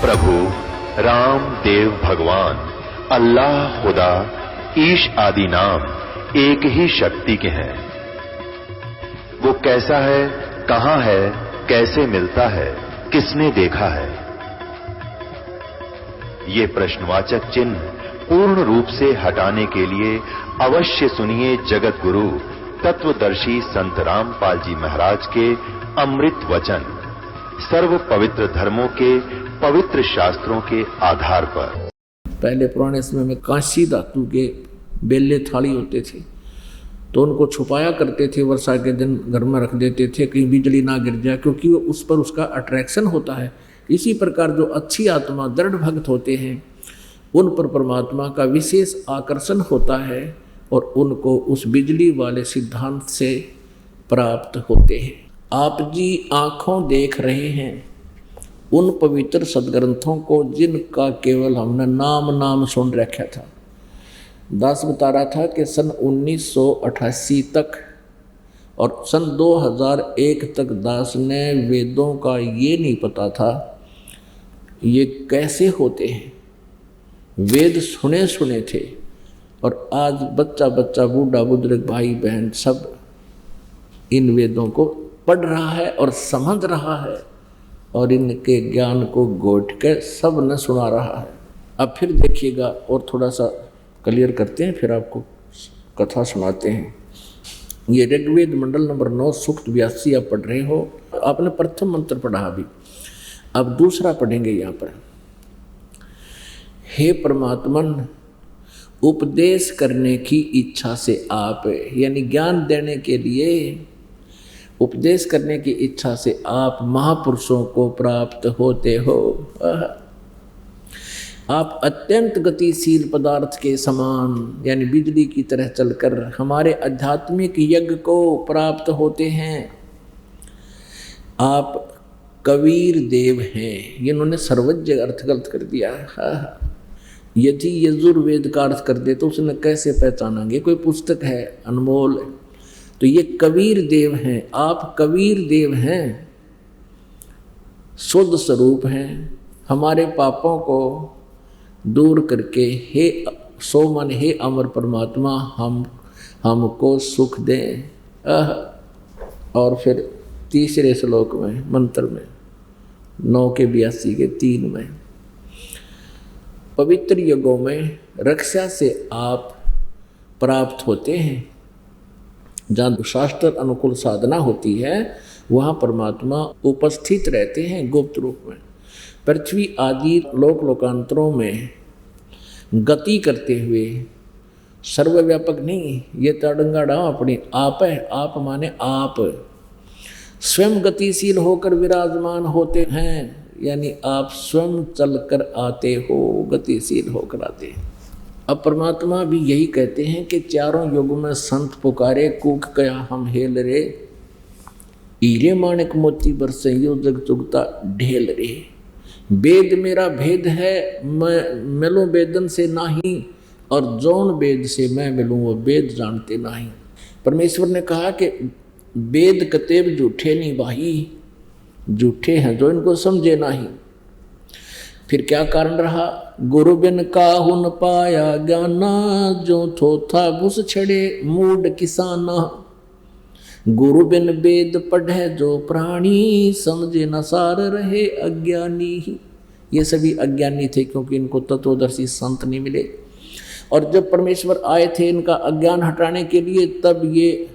प्रभु राम देव भगवान अल्लाह खुदा ईश आदि नाम एक ही शक्ति के हैं। वो कैसा है, कहां है, कैसे मिलता है, किसने देखा है? ये प्रश्नवाचक चिन्ह पूर्ण रूप से हटाने के लिए अवश्य सुनिए जगत गुरु तत्वदर्शी संत रामपाल जी महाराज के अमृत वचन, सर्व पवित्र धर्मों के पवित्र शास्त्रों के आधार पर। पहले पुराने समय में कांसी धातु के बेले थाली होते थे, तो उनको छुपाया करते थे, वर्षा के दिन घर में रख देते थे कहीं बिजली ना गिर जाए, क्योंकि वो उस पर उसका अट्रैक्शन होता है। इसी प्रकार जो अच्छी आत्मा दृढ़ भक्त होते हैं उन पर परमात्मा का विशेष आकर्षण होता है और उनको उस बिजली वाले सिद्धांत से प्राप्त होते हैं। आप जी आँखों देख रहे हैं उन पवित्र सदग्रंथों को जिनका केवल हमने नाम सुन रखा था। दास बता रहा था कि सन 1988 तक और सन 2001 तक दास ने वेदों का ये नहीं पता था ये कैसे होते हैं। वेद सुने थे और आज बच्चा बूढ़ा बुजुर्ग भाई बहन सब इन वेदों को पढ़ रहा है और समझ रहा है और इनके ज्ञान को घोट के सब न सुना रहा है। अब फिर देखिएगा और थोड़ा सा क्लियर करते हैं, फिर आपको कथा सुनाते हैं। ये ऋग्वेद मंडल नंबर 9 सूक्त 82 आप पढ़ रहे हो। आपने प्रथम मंत्र पढ़ा अभी, अब दूसरा पढ़ेंगे यहाँ पर। हे परमात्मन, उपदेश करने की इच्छा से आप, यानी ज्ञान देने के लिए उपदेश करने की इच्छा से आप महापुरुषों को प्राप्त होते हो। आप अत्यंत गतिशील पदार्थ के समान यानी बिजली की तरह चलकर हमारे आध्यात्मिक यज्ञ को प्राप्त होते हैं। आप कबीर देव हैं, इन्होंने सर्वज्ञ अर्थ गलत कर दिया। यदि यजुर्वेद का अर्थ कर दे तो उसने कैसे पहचानेंगे? कोई पुस्तक है अनमोल, तो ये कबीर देव हैं। आप कबीर देव हैं, शुद्ध स्वरूप हैं, हमारे पापों को दूर करके हे सोमन, हे अमर परमात्मा हमको सुख दें। और फिर तीसरे श्लोक में मंत्र में 9 के 82 के 3 में, पवित्र युगों में रक्षा से आप प्राप्त होते हैं। जहाँ शास्त्र अनुकूल साधना होती है वहाँ परमात्मा उपस्थित रहते हैं गुप्त रूप में। पृथ्वी आदि लोकांतरों में गति करते हुए, सर्वव्यापक नहीं, ये तड़ंगाड़ा अपनी आप है। आप माने आप स्वयं गतिशील होकर विराजमान होते हैं, यानी आप स्वयं चलकर आते हो, गतिशील होकर आते हैं। अब परमात्मा भी यही कहते हैं कि चारों युग में संत पुकारे, कूक कया हम हेल रे, हीरे माणिक मोती बरसे यो जग चुगता ढेल रे। वेद मेरा भेद है, मैं मिलूं वेदन से नाही, और जौन वेद से मैं मिलूं वो वेद जानते नहीं। परमेश्वर ने कहा कि वेद कतेब झूठे नहीं भाई, झूठे हैं जो इनको समझे नहीं। फिर क्या कारण रहा? गुरु बिन काहू न पाया ज्ञाना, जो थोथा बुस छड़े मूड किसाना। गुरु बिन वेद पढ़े जो प्राणी, समझे न सार रहे अज्ञानी ही। ये सभी अज्ञानी थे क्योंकि इनको तत्वदर्शी संत नहीं मिले। और जब परमेश्वर आए थे इनका अज्ञान हटाने के लिए, तब ये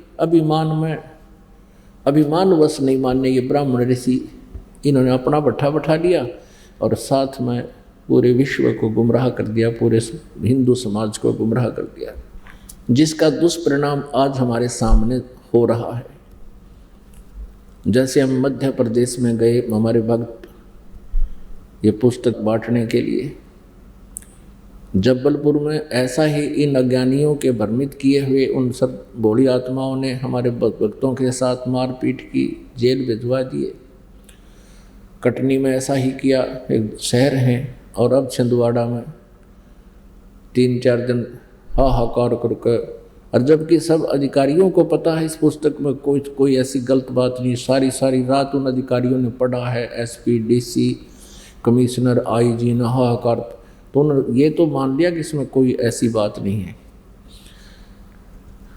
अभिमानवश नहीं मानने ये ब्राह्मण ऋषि, इन्होंने अपना बैठा लिया और साथ में पूरे विश्व को गुमराह कर दिया, पूरे हिंदू समाज को गुमराह कर दिया, जिसका दुष्परिणाम आज हमारे सामने हो रहा है। जैसे हम मध्य प्रदेश में गए, हमारे भक्त ये पुस्तक बांटने के लिए, जबलपुर में ऐसा ही इन अज्ञानियों के भ्रमित किए हुए उन सब भोली आत्माओं ने हमारे भक्तों के साथ मारपीट की, जेल भिजवा दिए। कटनी में ऐसा ही किया, एक शहर है, और अब छिंदवाड़ा में 3-4 दिन हाहाकार करके, और जबकि सब अधिकारियों को पता है इस पुस्तक में कोई ऐसी गलत बात नहीं। सारी रात उन अधिकारियों ने पढ़ा है, एसपी, डीसी, कमिश्नर आईजी ने हाहाकार, तो उन्होंने ये तो मान लिया कि इसमें कोई ऐसी बात नहीं है,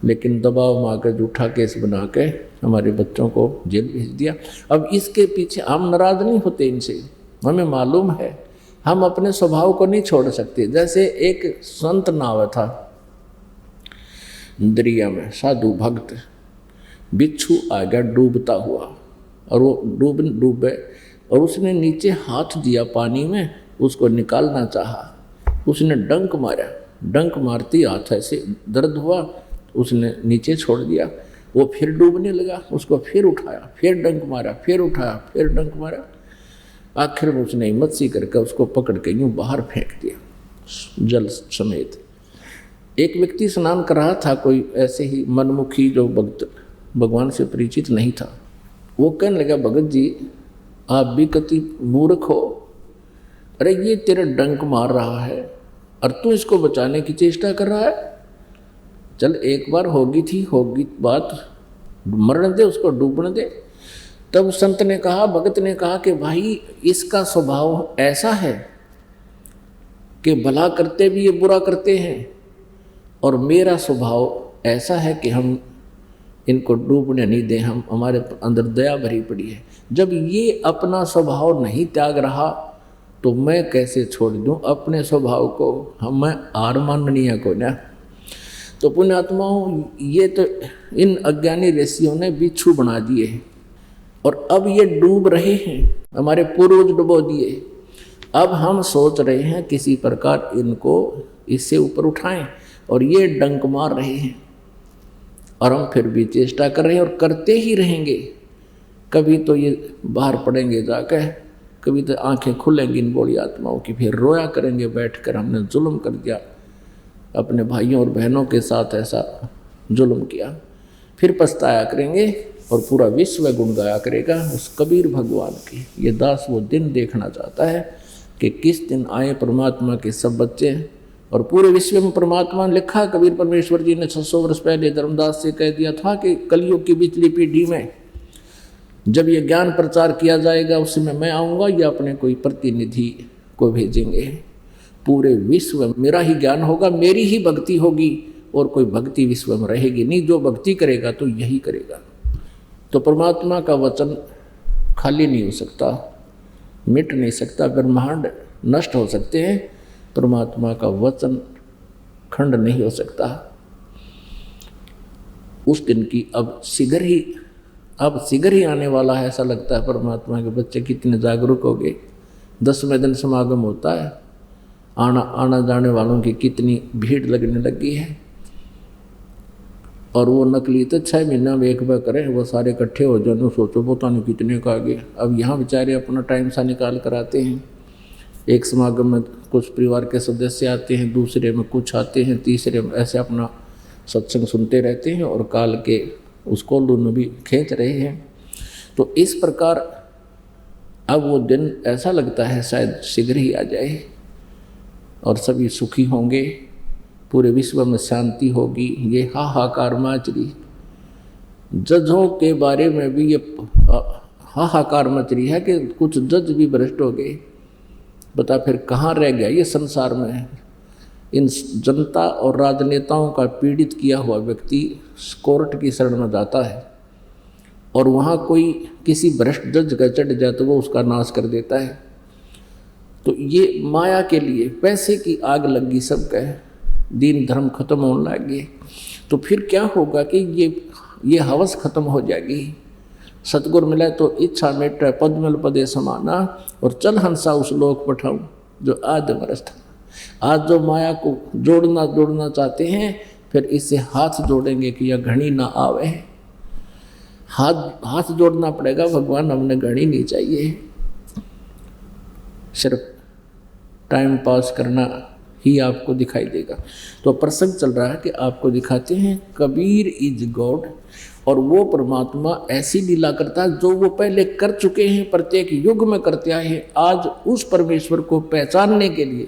लेकिन दबाव में आकर झूठा केस बना के हमारे बच्चों को जेल भेज दिया। अब इसके पीछे हम नाराज नहीं होते इनसे, हमें मालूम है हम अपने स्वभाव को नहीं छोड़ सकते। जैसे एक संत नाव था दरिया में, साधु भक्त, बिच्छू आ गया डूबता हुआ और वो डूबे और उसने नीचे हाथ दिया पानी में, उसको निकालना चाहा, उसने डंक मारा, डंक मारती हाथ ऐसे दर्द हुआ, उसने नीचे छोड़ दिया, वो फिर डूबने लगा, उसको फिर उठाया, फिर डंक मारा, फिर उठाया, फिर डंक मारा, आखिर में उसने हिम्मत सी करके उसको पकड़ के यूं बाहर फेंक दिया जल समेत। एक व्यक्ति स्नान कर रहा था, कोई ऐसे ही मनमुखी जो भक्त भगवान से परिचित नहीं था, वो कहने लगा भगत जी आप भी कति मूर्ख हो, अरे ये तेरा डंक मार रहा है और तू इसको बचाने की चेष्टा कर रहा है, चल एक बार होगी बात, मरने दे उसको, डूबने दे। तब संत ने कहा, भगत ने कहा कि भाई इसका स्वभाव ऐसा है कि भला करते भी ये बुरा करते हैं, और मेरा स्वभाव ऐसा है कि हम इनको डूबने नहीं दें, हम हमारे अंदर दया भरी पड़ी है। जब ये अपना स्वभाव नहीं त्याग रहा तो मैं कैसे छोड़ दूं अपने स्वभाव को, मैं हार माननीय को ना। तो पुण्यात्माओं, ये तो इन अज्ञानी ऋषियों ने बिच्छू बना दिए और अब ये डूब रहे हैं, हमारे पूर्वज डुबो दिए। अब हम सोच रहे हैं किसी प्रकार इनको इससे ऊपर उठाएं, और ये डंक मार रहे हैं और हम फिर भी चेष्टा कर रहे हैं और करते ही रहेंगे। कभी तो ये बाहर पड़ेंगे जाकर, कभी तो आंखें खुलेंगी इन बोली आत्माओं की, फिर रोया करेंगे बैठकर हमने जुल्म कर दिया, अपने भाइयों और बहनों के साथ ऐसा जुल्म किया। फिर पछताया करेंगे और पूरा विश्व गुण गाया करेगा उस कबीर भगवान की। ये दास वो दिन देखना चाहता है कि किस दिन आए परमात्मा के सब बच्चे, और पूरे विश्व में परमात्मा ने लिखा, कबीर परमेश्वर जी ने 600 वर्ष पहले धर्मदास से कह दिया था कि कलयुग की पिछली पीढ़ी में जब ये ज्ञान प्रचार किया जाएगा उसमें मैं आऊँगा या अपने कोई प्रतिनिधि को भेजेंगे। पूरे विश्व में मेरा ही ज्ञान होगा, मेरी ही भक्ति होगी, और कोई भक्ति विश्व में रहेगी नहीं। जो भक्ति करेगा तो यही करेगा। तो परमात्मा का वचन खाली नहीं हो सकता, मिट नहीं सकता, ब्रह्मांड नष्ट हो सकते हैं, परमात्मा का वचन खंड नहीं हो सकता। उस दिन की अब शीघ्र ही आने वाला है, ऐसा लगता है। परमात्मा के बच्चे कितने जागरूक हो गए। 10वें दिन समागम होता है, आना जाने वालों की कितनी भीड़ लगने लगी है, और वो नकली तो 6 महीना में एक बार करें, वो सारे इकट्ठे हो जाए, सोचो पता नहीं कितने का आगे। अब यहाँ बेचारे अपना टाइम सा निकाल कर आते हैं। एक समागम में कुछ परिवार के सदस्य आते हैं, दूसरे में कुछ आते हैं, तीसरे में ऐसे अपना सत्संग सुनते रहते हैं और काल के उसको दोनों भी खींच रहे हैं। तो इस प्रकार अब वो दिन ऐसा लगता है शायद शीघ्र ही आ जाए और सभी सुखी होंगे, पूरे विश्व में शांति होगी। ये हाहाकार मच रही, जजों के बारे में भी ये हाहाकार मच रही है कि कुछ जज भी भ्रष्ट हो गए। बता फिर कहाँ रह गया ये संसार में। इन जनता और राजनेताओं का पीड़ित किया हुआ व्यक्ति कोर्ट की शरण में जाता है और वहाँ कोई किसी भ्रष्ट जज का चढ़ जाए तो वो उसका नाश कर देता है। तो ये माया के लिए पैसे की आग लगी सबका, दीन धर्म खत्म होने लगे। तो फिर क्या होगा कि ये हवस खत्म हो जाएगी। सतगुर मिला तो इच्छा मेटा पद्मल पदे समाना, और चल हंसा उस लोक पठाऊं जो आद मरस्थ। आज जो माया को जोड़ना चाहते हैं, फिर इससे हाथ जोड़ेंगे कि यह घड़ी ना आवे। हाथ जोड़ना पड़ेगा, भगवान हमने घड़ी नहीं चाहिए। सिर्फ टाइम पास करना ही आपको दिखाई देगा। तो प्रसंग चल रहा है कि आपको दिखाते हैं कबीर इज गॉड, और वो परमात्मा ऐसी लीला करता है जो वो पहले कर चुके हैं, प्रत्येक युग में करते आए हैं। आज उस परमेश्वर को पहचानने के लिए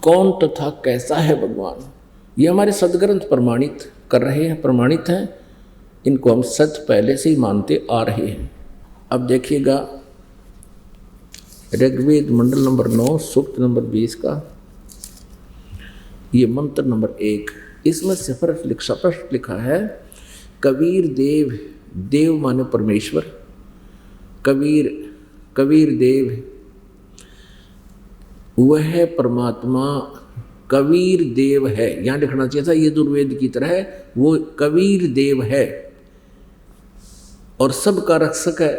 कौन तथा कैसा है भगवान, ये हमारे सदग्रंथ प्रमाणित कर रहे हैं, प्रमाणित हैं। इनको हम सत्य पहले से ही मानते आ रहे हैं। अब देखिएगा ऋग्वेद मंडल नंबर 9 सूक्त नंबर 20 का ये मंत्र नंबर 1। इसमें स्पष्ट लिखा है कबीर देव, देव माने परमेश्वर, कबीर देव वह परमात्मा कबीर देव है। यहाँ लिखना चाहिए था यजुर्वेद की तरह वो कबीर देव है और सबका रक्षक है,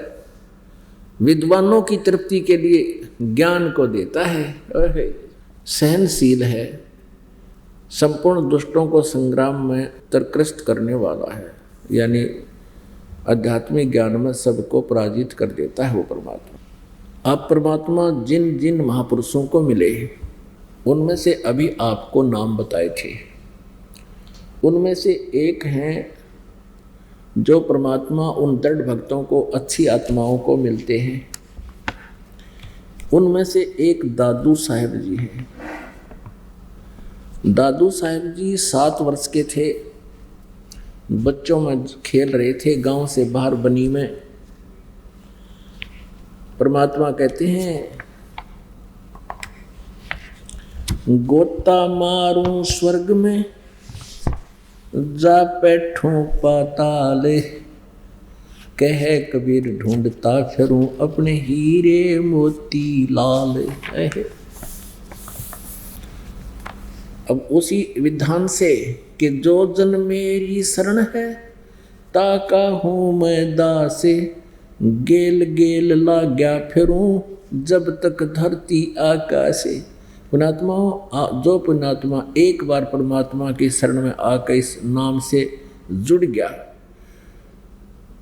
विद्वानों की तृप्ति के लिए ज्ञान को देता है, सहनशील है, संपूर्ण दुष्टों को संग्राम में तरकृष्ट करने वाला है, यानी आध्यात्मिक ज्ञान में सबको पराजित कर देता है वो परमात्मा। आप परमात्मा जिन जिन महापुरुषों को मिले उनमें से अभी आपको नाम बताए थे, उनमें से एक हैं जो परमात्मा उन दृढ़ भक्तों को, अच्छी आत्माओं को मिलते हैं। उनमें से एक दादू साहेब जी हैं। दादू साहेब जी 7 वर्ष के थे, बच्चों में खेल रहे थे गांव से बाहर बनी में। परमात्मा कहते हैं गोता मारूं स्वर्ग में जा बैठूं पाताले, कह कबीर ढूंढता फिरूं अपने हीरे मोती लाल। अब उसी विधान से कि जो जन मेरी शरण है ताका हूँ मैं दासे, गेल गेल लाग्या फिरूं जब तक धरती आकाशे। पुण्यात्मा, जो पुण्यात्मा एक बार परमात्मा की शरण में आकर इस नाम से जुड़ गया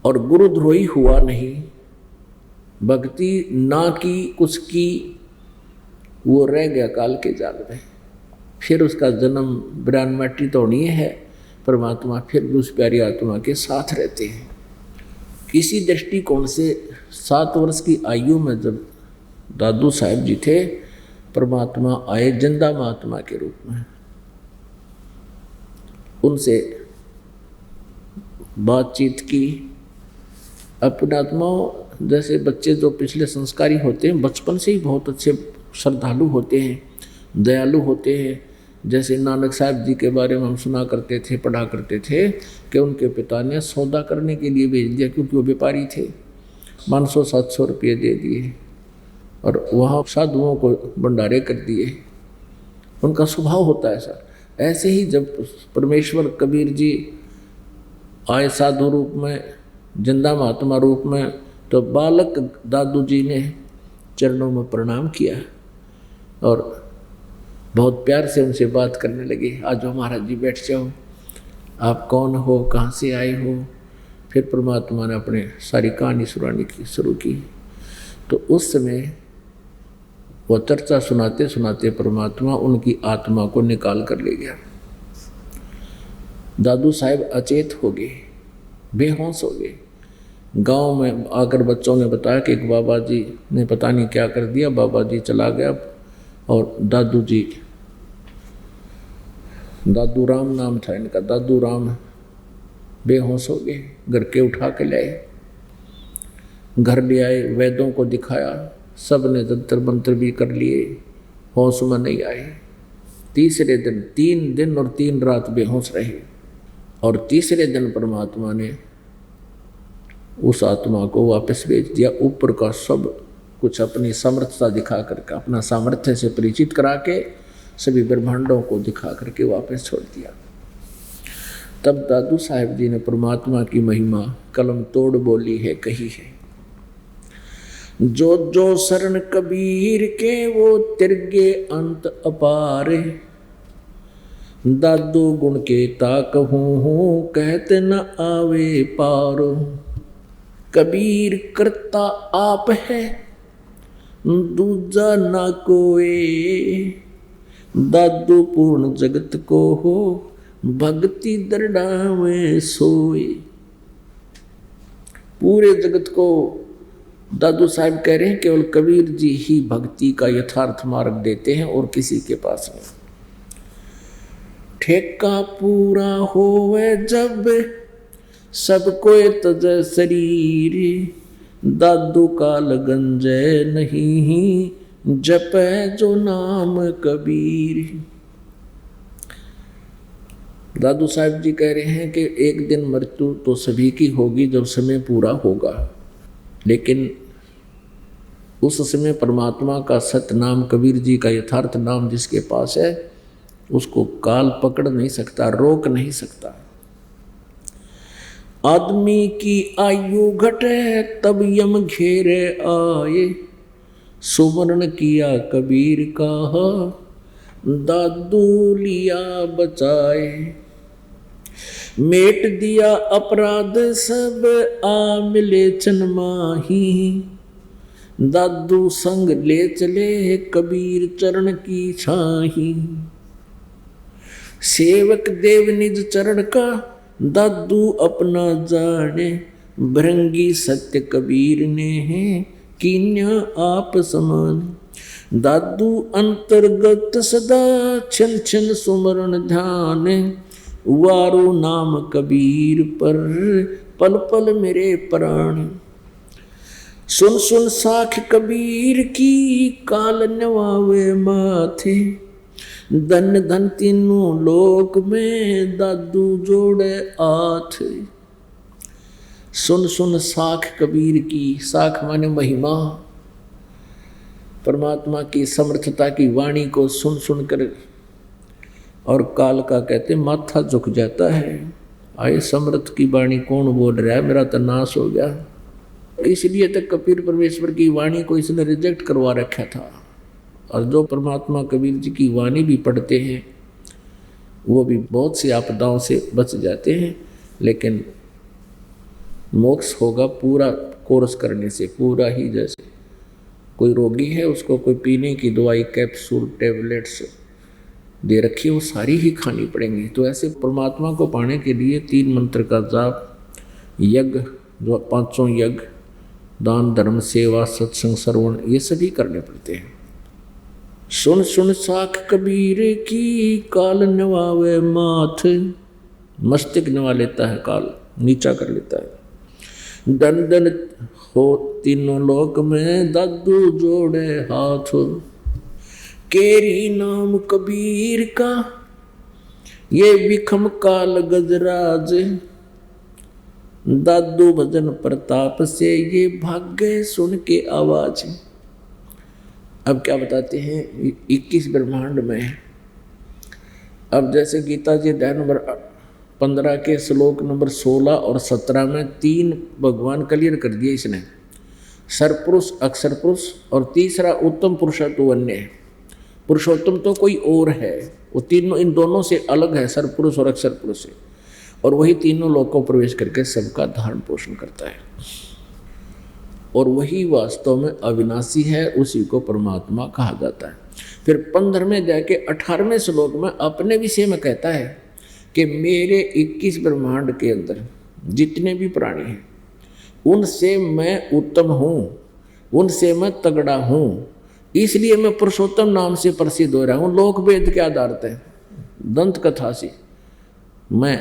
और गुरुद्रोही हुआ नहीं, भक्ति ना की कुछ की, वो रह गया काल के जाल में। फिर उसका जन्म बिरान माटी तो नहीं है, परमात्मा फिर भी उस प्यारी आत्मा के साथ रहते हैं। किसी दृष्टिकोण से 7 वर्ष की आयु में जब दादू साहब जी थे, परमात्मा आए जिंदा महात्मा के रूप में, उनसे बातचीत की। अपने आत्माओं जैसे बच्चे जो पिछले संस्कारी होते हैं बचपन से ही बहुत अच्छे श्रद्धालु होते हैं, दयालु होते हैं। जैसे नानक साहब जी के बारे में हम सुना करते थे, पढ़ा करते थे कि उनके पिता ने सौदा करने के लिए भेज दिया, क्योंकि वो व्यापारी थे। 500-700 रुपये दे दिए और वहाँ साधुओं को भंडारे कर दिए। उनका स्वभाव होता है ऐसा। ऐसे ही जब परमेश्वर कबीर जी आए साधु रूप में, जिंदा महात्मा रूप में, तो बालक दादू जी ने चरणों में प्रणाम किया और बहुत प्यार से उनसे बात करने लगे। आज महाराज जी बैठ जाओ, आप कौन हो, कहाँ से आए हो। फिर परमात्मा ने अपने सारी कहानी सुनानी की शुरू की। तो उस समय वो चर्चा सुनाते सुनाते परमात्मा उनकी आत्मा को निकाल कर ले गया। दादू साहब अचेत हो गए, बेहोश हो गए। गांव में आकर बच्चों ने बताया कि एक बाबा जी ने पता नहीं क्या कर दिया, बाबा जी चला गया और दादू जी, दादू राम नाम था इनका, दादू राम बेहोश हो गए। घर के उठा के लाए, घर ले आए, वैद्यों को दिखाया, सब ने जंतर मंत्र भी कर लिए, होश में नहीं आए। तीसरे दिन 3 दिन और 3 रात बेहोश रहे और तीसरे दिन परमात्मा ने उस आत्मा को वापस भेज दिया। ऊपर का सब कुछ अपनी समर्थता दिखा करके, अपना सामर्थ्य से परिचित करा के सभी ब्रह्मांडों को दिखा करके वापस छोड़ दिया। तब दादू साहब जी ने परमात्मा की महिमा कलम तोड़ बोली है, कही है। जो जो शरण कबीर के वो तिरगे अंत अपारे, दादू गुण के ताक हूँ कहते न आवे पारो। कबीर करता आप है दूजा ना कोई, दादू पूर्ण जगत को हो भक्ति दरडावे सोए। पूरे जगत को दादू साहब कह रहे हैं केवल कबीर जी ही भक्ति का यथार्थ मार्ग देते हैं और किसी के पास नहीं। ठेका पूरा होवे जब सबको तज शरीर, दादू काल गंजय नहीं, जपै जो नाम कबीर। दादू साहब जी कह रहे हैं कि एक दिन मृत्यु तो सभी की होगी जब समय पूरा होगा, लेकिन उस समय परमात्मा का सत्य नाम, कबीर जी का यथार्थ नाम जिसके पास है, उसको काल पकड़ नहीं सकता, रोक नहीं सकता। आदमी की आयु घटे तब यम घेरे आए, सुमरण किया कबीर का दादू लिया बचाए। मेट दिया अपराध सब आ मिले चनमाही, दादू संग ले चले कबीर चरण की छाही। सेवक देव निज चरण का दादू अपना जाने, भृंगी सत्य कबीर ने है कीन्या आप समान। दादू अंतर्गत सदा छन छन सुमरण ध्यान, वारो नाम कबीर पर पल पल मेरे प्राण। सुन सुन साख कबीर की काल नवावे माथे, धन धन तीनों लोक में दादू जोड़े आठ। सुन सुन साख कबीर की, साख माने महिमा, परमात्मा की समर्थता की वाणी को सुन सुन कर और काल का कहते माथा झुक जाता है। आए समर्थ की वाणी कौन बोल रहा है, मेरा तो नाश हो गया। इसलिए तक कबीर परमेश्वर की वाणी को इसने रिजेक्ट करवा रखा था। और जो परमात्मा कबीर जी की वाणी भी पढ़ते हैं वो भी बहुत सी आपदाओं से बच जाते हैं, लेकिन मोक्ष होगा पूरा कोर्स करने से, पूरा ही। जैसे कोई रोगी है, उसको कोई पीने की दवाई, कैप्सूल, टैबलेट्स दे रखी है, वो सारी ही खानी पड़ेंगी। तो ऐसे परमात्मा को पाने के लिए 3 मंत्र का जाप, यज्ञ, जो 5 यज्ञ, दान धर्म सेवा सत्संग श्रवण, ये सभी करने पड़ते हैं। सुन सुन साख कबीर की काल नवावे माथ, मस्तिष्क नवा लेता है काल, नीचा कर लेता है। दन दन हो तीनों लोक में दादू जोड़े हाथ, केरी नाम कबीर का ये विखम काल गजराज, दादू भजन प्रताप से ये भाग्य सुन के आवाज। अब क्या बताते हैं 21 ब्रह्मांड में। अब जैसे गीता जी अध्याय नंबर 15 के श्लोक नंबर 16 और 17 में 3 भगवान क्लियर कर दिए इसने, सरपुरुष, अक्षर पुरुष और तीसरा उत्तम पुरुषत्व अन्य है। पुरुषोत्तम तो कोई और है, वो तीनों इन दोनों से अलग है, सरपुरुष और अक्षर पुरुष से, और वही तीनों लोकों में प्रवेश करके सबका धारण पोषण करता है, और वही वास्तव में अविनाशी है, उसी को परमात्मा कहा जाता है। फिर 15वें जाके 18वें श्लोक में अपने विषय में कहता है कि मेरे 21 ब्रह्मांड के अंदर जितने भी प्राणी हैं उनसे मैं उत्तम हूँ, उनसे मैं तगड़ा हूँ, इसलिए मैं पुरुषोत्तम नाम से प्रसिद्ध हो रहा हूँ। लोक वेद के आधार पर, दंत कथा से मैं,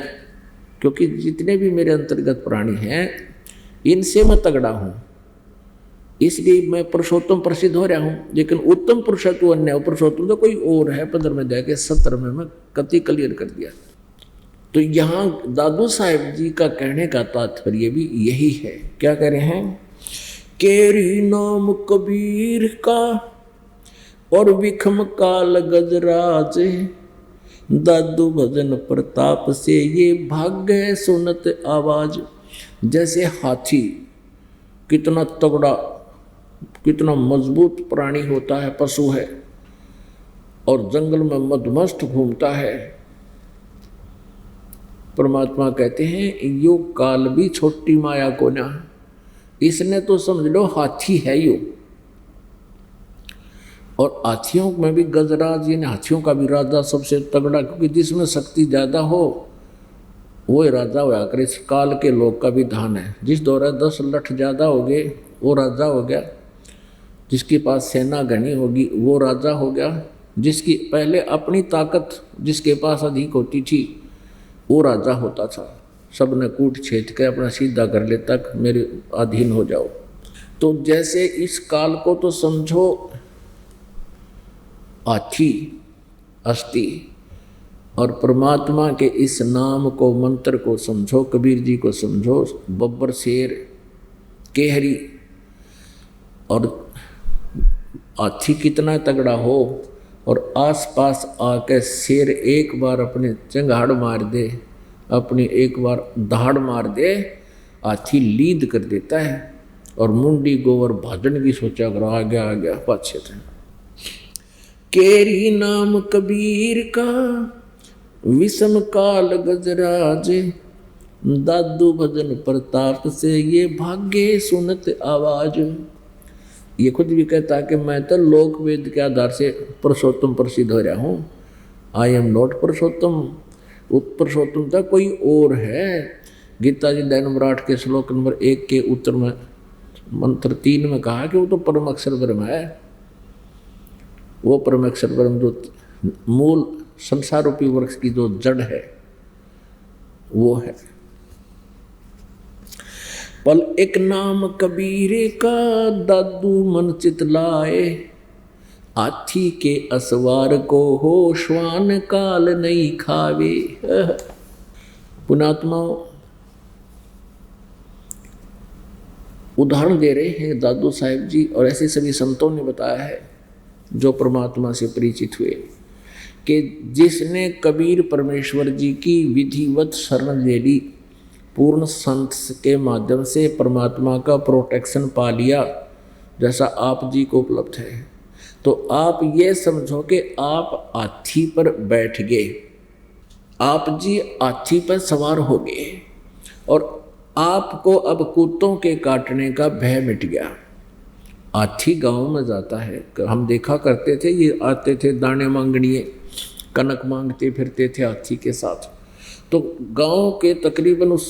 क्योंकि जितने भी मेरे अंतर्गत प्राणी हैं इनसे मैं तगड़ा हूँ, इसलिए मैं पुरुषोत्तम प्रसिद्ध हो रहा हूँ। लेकिन उत्तम पुरुषत्व अन्य, पुरुषोत्तम तो कोई और है। 15 में जाके 17 में मैं कति क्लियर कर दिया। तो यहाँ दादू साहेब जी का कहने का तात्पर्य भी यही है। क्या कह रहे हैं? केरी नाम कबीर का और विखम काल गजराज, दादू भजन प्रताप से ये भाग्य सुनत आवाज। जैसे हाथी कितना तगड़ा, कितना मजबूत प्राणी होता है, पशु है, और जंगल में मदमस्त घूमता है। परमात्मा कहते हैं यो काल भी छोटी माया को ना, इसने तो समझ लो हाथी है यो। और हाथियों में भी गजराज, यानी हाथियों का भी राजा सबसे तगड़ा, क्योंकि जिसमें शक्ति ज़्यादा हो वो राजा होया करे। इस काल के लोग का भी धान है, जिस दौरे 10 लठ ज़्यादा हो गए वो राजा हो गया, जिसके पास सेना घनी होगी वो राजा हो गया, जिसकी पहले अपनी ताकत जिसके पास अधिक होती थी वो राजा होता था। सब ने कूट छेद के अपना सीधा कर ले तक मेरे अधीन हो जाओ। तो जैसे इस काल को तो समझो हाथी अस्थि, और परमात्मा के इस नाम को, मंत्र को समझो, कबीर जी को समझो बब्बर, शेर, केहरी। और हाथी कितना तगड़ा हो और आसपास आके शेर एक बार अपने चंगाड़ मार दे, अपनी एक बार दहाड़ मार दे, हाथी लीद कर देता है। और मुंडी गोवर भाजन की सोचा करो, आ गया पाछे थे। केरी नाम कबीर का विषम काल गजराज, दादू भजन प्रताप से ये भाग्य सुनत आवाज। ये खुद भी कहता है कि मैं तो लोक वेद के आधार से पुरुषोत्तम प्रसिद्ध हो रहा हूँ। आई एम नॉट पुरुषोत्तम, पुरुषोत्तम तो कोई और है। गीता जी दैन के श्लोक नंबर 1 के उत्तर में मंत्र 3 में कहा कि वो तो परम अक्षर ब्रह्म है। वो परम अक्षर ब्रह्म जो मूल संसार रूपी वृक्ष की जो जड़ है वो है। पल एक नाम कबीरे का दादू मन चित लाए, हाथी के असवार को हो श्वान काल नहीं खावे। पुणात्माओं उदाहरण दे रहे हैं दादू साहिब जी, और ऐसे सभी संतों ने बताया है जो परमात्मा से परिचित हुए, कि जिसने कबीर परमेश्वर जी की विधिवत शरण ले ली, पूर्ण संत के माध्यम से परमात्मा का प्रोटेक्शन पा लिया, जैसा आप जी को उपलब्ध है, तो आप ये समझो कि आप हाथी पर बैठ गए, आप जी हाथी पर सवार हो गए, और आपको अब कुत्तों के काटने का भय मिट गया। हाथी गांव में जाता है, हम देखा करते थे, ये आते थे दाने मांगनिए, कनक मांगते फिरते थे हाथी के साथ। तो गांव के तकरीबन उस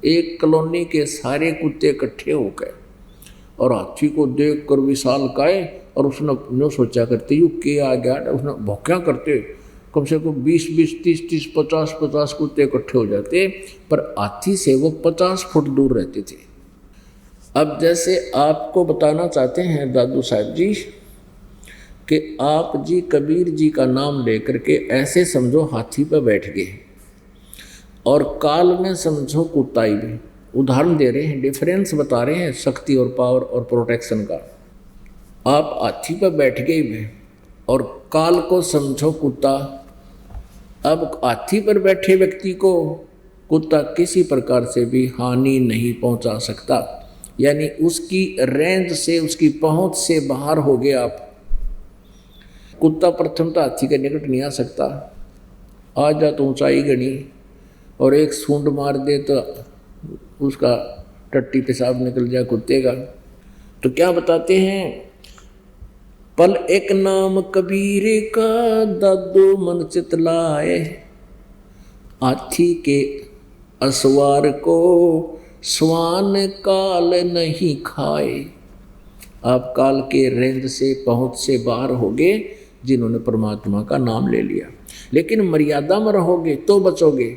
एक कॉलोनी के सारे कुत्ते इकट्ठे हो गए और हाथी को देख कर विशाल काय, और उसने नो सोचा करते यू के आ गया, उसने भौंक्या करते कम से कम 20-20, 30-30, 50-50 कुत्ते इकट्ठे हो जाते, पर हाथी से वो 50 फुट दूर रहते थे। अब जैसे आपको बताना चाहते हैं दादू साहब जी कि आप जी कबीर जी का नाम लेकर के ऐसे समझो हाथी पर बैठ गए, और काल में समझो कुत्ताई भी। उदाहरण दे रहे हैं, डिफरेंस बता रहे हैं शक्ति और पावर और प्रोटेक्शन का। आप हाथी पर बैठ गए और काल को समझो कुत्ता। अब हाथी पर बैठे व्यक्ति को कुत्ता किसी प्रकार से भी हानि नहीं पहुंचा सकता, यानी उसकी रेंज से, उसकी पहुंच से बाहर हो गए आप। कुत्ता प्रथम तो हाथी के निकट नहीं आ सकता, आ जा तो ऊंचाई गणी, और एक सूंड मार दे तो उसका टट्टी पेशाब निकल जाए कुत्ते का। तो क्या बताते हैं, पल एक नाम कबीर का दादू मन चित लाए, हाथी के असवार को स्वान काल नहीं खाए। आप काल के रेंज से, पहुंच से बाहर हो गए जिन्होंने परमात्मा का नाम ले लिया। लेकिन मर्यादा में रहोगे तो बचोगे।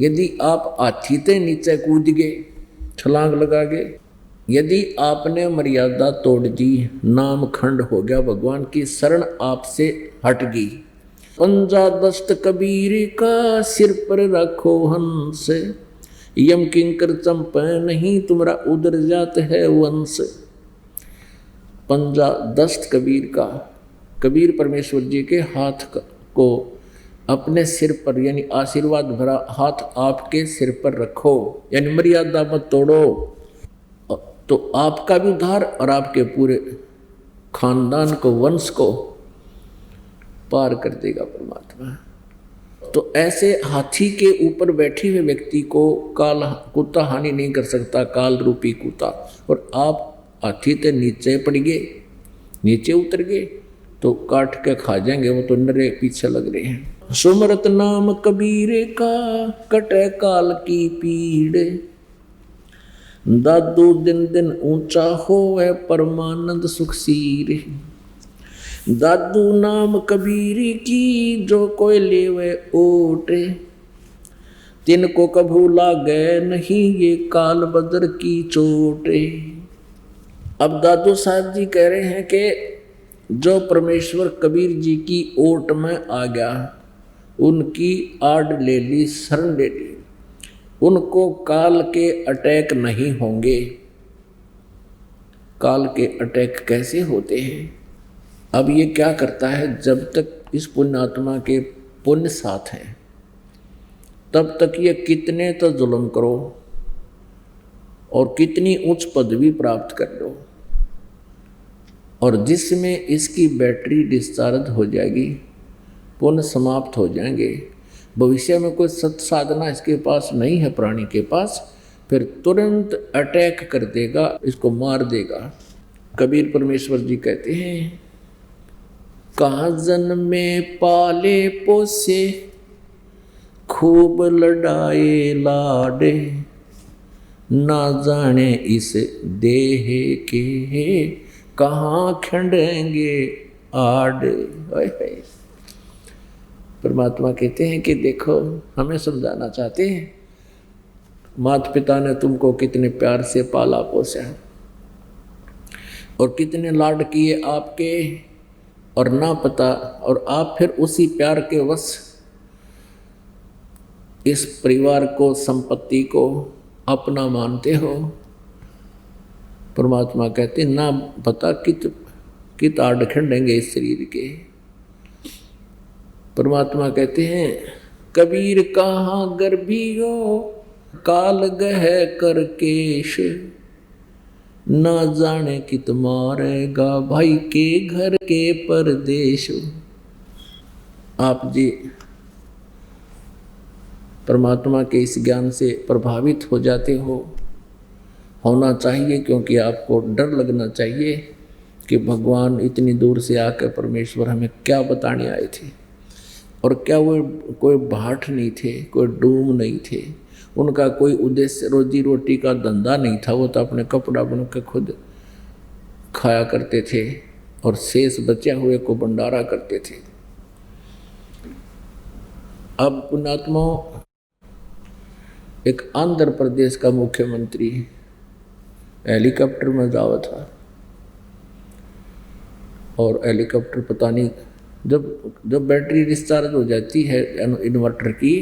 यदि आप हाथी से नीचे कूद गए, छलांग लगा गए, यदि आपने मर्यादा तोड़ दी, नाम खंड हो गया, भगवान की शरण आपसे हट गई। पंजा दस्त कबीर का सिर पर रखो हंस, यम किंकर चंप नहीं तुम्हारा उधर जात है वंश। पंजा दस्त कबीर का, कबीर परमेश्वर जी के हाथ को अपने सिर पर, यानी आशीर्वाद भरा हाथ आपके सिर पर रखो, यानी मर्यादा मत तोड़ो, तो आपका भी उद्धार और आपके पूरे खानदान को, वंश को पार कर देगा परमात्मा। तो ऐसे हाथी के ऊपर बैठे हुए व्यक्ति को काल, कुत्ता हानि नहीं कर सकता, काल रूपी कुत्ता। और आप हाथी से नीचे पड़ गए, नीचे उतर गए तो काट के खा जाएंगे, वो तो नरे पीछे लग रहे हैं। सुमरत नाम कबीर का कटे काल की पीड़, दादू दिन दिन ऊंचा होवे परमानंद सुखसीर। दादू नाम कबीर की जो कोई लेवे ओटे, तिनको कभू लागे नहीं ये काल बदर की चोटे। अब दादू साहब जी कह रहे हैं कि जो परमेश्वर कबीर जी की ओट में आ गया, उनकी आड़ ले ली, शरण ले ली, उनको काल के अटैक नहीं होंगे। काल के अटैक कैसे होते हैं? अब ये क्या करता है, जब तक इस पुण्यात्मा के पुण्य साथ हैं तब तक ये कितने तो जुल्म करो और कितनी उच्च पदवी प्राप्त कर लो, और जिसमें इसकी बैटरी डिस्चार्ज हो जाएगी, पुण्य समाप्त हो जाएंगे, भविष्य में कोई सत साधना इसके पास नहीं है प्राणी के पास, फिर तुरंत अटैक कर देगा, इसको मार देगा। कबीर परमेश्वर जी कहते हैं, कहाँ जन्मे पाले पोसे, खूब लड़ाए लाडे, ना जाने इस देह के कहाँ खंडेंगे आड़। परमात्मा कहते हैं कि देखो, हमें समझाना चाहते हैं, माता पिता ने तुमको कितने प्यार से पाला पोसा और कितने लाड किए आपके, और ना पता, और आप फिर उसी प्यार के वश इस परिवार को, संपत्ति को अपना मानते हो। परमात्मा कहते ना पता कित आड़ खंडेंगे इस शरीर के। परमात्मा कहते हैं, कबीर कहाँ गर्भियो, काल गह कर केश, ना जाने कित मारेगा भाई के घर के परदेश। आप जी परमात्मा के इस ज्ञान से प्रभावित हो जाते हो, होना चाहिए, क्योंकि आपको डर लगना चाहिए कि भगवान इतनी दूर से आकर परमेश्वर हमें क्या बताने आए थे, और क्या वो कोई भाट नहीं थे, कोई डूम नहीं थे, उनका कोई उद्देश्य रोजी रोटी का धंधा नहीं था, वो तो अपने कपड़ा बन के खुद खाया करते थे और शेष बचे हुए को भंडारा करते थे। अब पुण्यात्मा, एक आंध्र प्रदेश का मुख्यमंत्री हेलीकॉप्टर में जावा था, और हेलीकॉप्टर पता नहीं, जब बैटरी डिस्चार्ज हो जाती है इन्वर्टर की,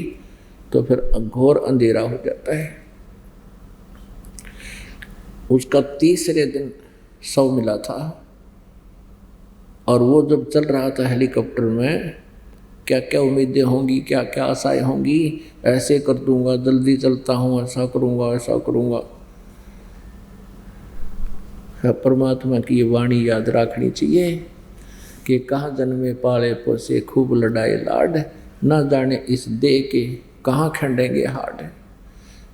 तो फिर घोर अंधेरा हो जाता है। उसका तीसरे दिन शव मिला था, और वो जब चल रहा था हेलीकॉप्टर में, क्या क्या उम्मीदें होंगी, क्या क्या आशाएं होंगी, ऐसे कर दूंगा, जल्दी चलता हूँ, ऐसा करूँगा, ऐसा करूँगा। परमात्मा की ये वाणी याद रखनी चाहिए कि कहाँ जन्मे पाले पोसे, खूब लड़ाए लाड, ना जाने इस देह के कहाँ खंडेंगे हाड।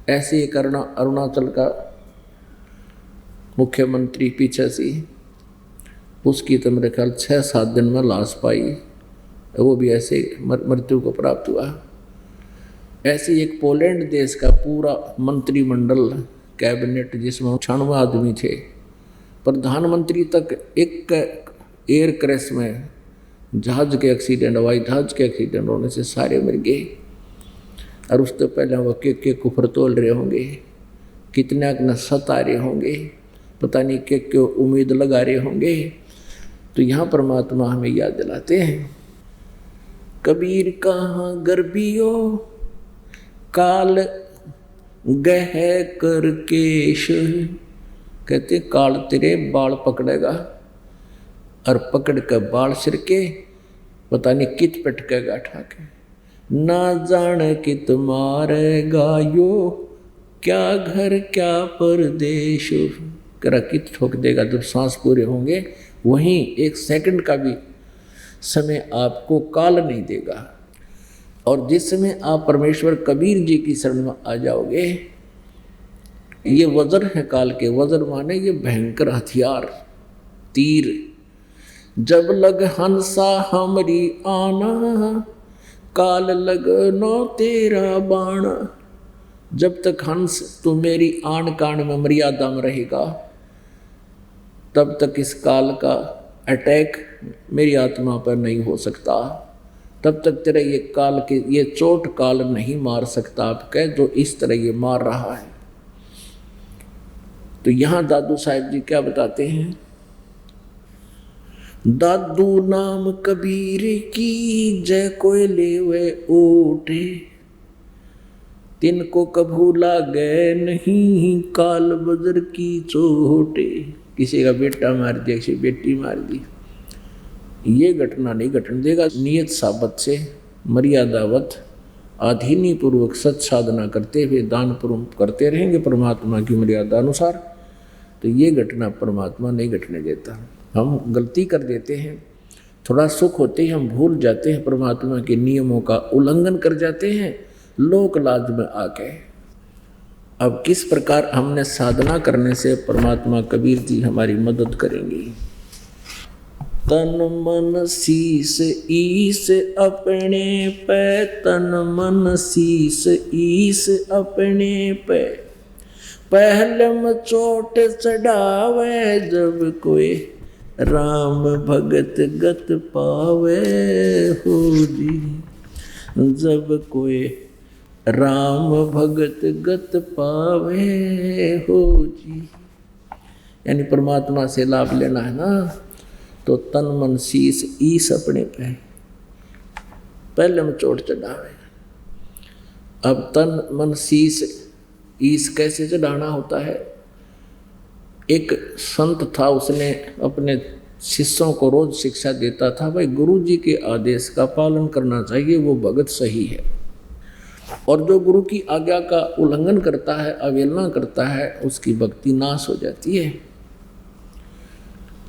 ऐसे ही करना अरुणाचल का मुख्यमंत्री पीछे से, उसकी तो मेरे ख्याल 6-7 दिन में लाश पाई, वो भी ऐसे मृत्यु को प्राप्त हुआ। ऐसे एक पोलैंड देश का पूरा मंत्रिमंडल, कैबिनेट, जिसमें 96 आदमी थे, प्रधानमंत्री तक एक एयर क्रैश में, जहाज के एक्सीडेंट, हवाई जहाज के एक्सीडेंट होने से सारे मर गए। और उससे पहले वो के कुफर तोल रहे होंगे, कितने न सता रहे होंगे, पता नहीं के उम्मीद लगा रहे होंगे। तो यहाँ परमात्मा हमें याद दिलाते हैं, कबीर कहाँ गर्भियो, काल गह कर केश। कहते काल तेरे बाल पकड़ेगा, और पकड़ कर बाल सिर के पता नहीं कित पटकेगा ठाके, ना जाने कित मारेगा यो, क्या घर क्या परदेश। करा कित ठोक देगा, जब सांस पूरे होंगे वहीं 1 सेकंड का भी समय आपको काल नहीं देगा। और जिस समय आप परमेश्वर कबीर जी की शरण में आ जाओगे, ये वज्र है काल के। वज्र माने ये भयंकर हथियार, तीर। जब लग हंसा हमरी आना, काल लग नो तेरा बाण। जब तक हंस तो मेरी आन कान में मर्यादा में रहेगा, तब तक इस काल का अटैक मेरी आत्मा पर नहीं हो सकता। तब तक तेरा ये काल के ये चोट काल नहीं मार सकता आपके, जो इस तरह ये मार रहा है। तो यहाँ दादू साहिब जी क्या बताते हैं, दादू नाम कबीर की जय कोय लेवे ओटे, तिनको कभू लागे नहीं काल बदर की चोटे। किसी का बेटा मार दिया, किसी बेटी मार दी, ये घटना नहीं घटने देगा। नियत साबत से मर्यादावत आधीनी पूर्वक सत साधना करते हुए दान पूर्व करते रहेंगे परमात्मा की मर्यादा अनुसार, तो ये घटना परमात्मा नहीं घटने देता। हम गलती कर देते हैं, थोड़ा सुख होते ही हम भूल जाते हैं, परमात्मा के नियमों का उल्लंघन कर जाते हैं लोक लाज में आके। अब किस प्रकार हमने साधना करने से परमात्मा कबीर जी हमारी मदद करेंगे। तन मन शीस ईस अपने पे, तन मन शीस ईस अपने पे, पहलम चोट चढ़ावे जब कोई राम भगत गत पावे हो जी, जब कोई राम भगत गत पावे हो जी। यानी परमात्मा से लाभ लेना है ना, तो तन मन शीस ईस अपने पे, पहले हम चोट चढ़ावे। अब तन मन शीस ईस कैसे चढ़ाना होता है। एक संत था, उसने अपने शिष्यों को रोज शिक्षा देता था, भाई गुरु जी के आदेश का पालन करना चाहिए, वो भगत सही है। और जो गुरु की आज्ञा का उल्लंघन करता है, अवहेलना करता है, उसकी भक्ति नाश हो जाती है।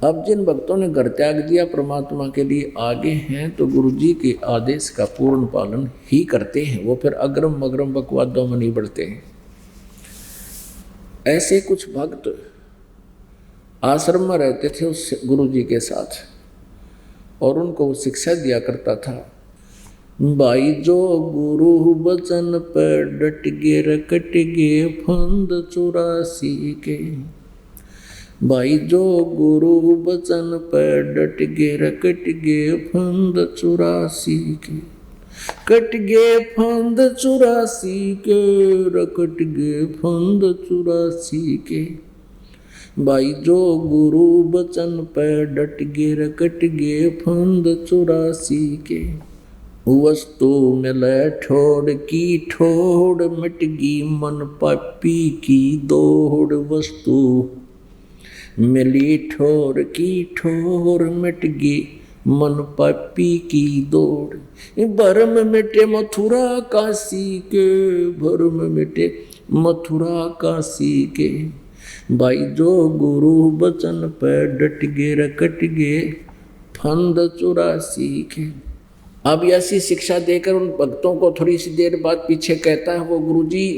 अब जिन भक्तों ने घर त्याग दिया, परमात्मा के लिए आगे हैं, तो गुरु जी के आदेश का पूर्ण पालन ही करते हैं, वो फिर अग्रम मग्रम बकवादों में नहीं बढ़ते हैं। ऐसे कुछ भक्त आश्रम में रहते थे उस गुरु जी के साथ, और उनको वो शिक्षा दिया करता था, भाई जो गुरु बचन पर डट गे रकट गे फंद 84 के, भाई जो गुरु बचन पर डट गे रकट गे फंद 84 के, कट गे फंद 84 के, रकट गे फंद 84 के, भाई जो गुरु बचन पर डट गे रकट गे फंद 84 के, वस्तु मिले ठोड़ की ठोड़ मिटगी मन पापी की दौड़, वस्तु मिली ठोड़ की ठोड़ मिटगी मन पापी की दौड़, भरम मिटे मथुरा काशी के, भरम मिटे मथुरा काशी के, भाई जो गुरु बचन पर डट गे रकट गे फंद 84 के। अब ऐसी शिक्षा देकर उन भक्तों को थोड़ी सी देर बाद पीछे कहता है वो गुरुजी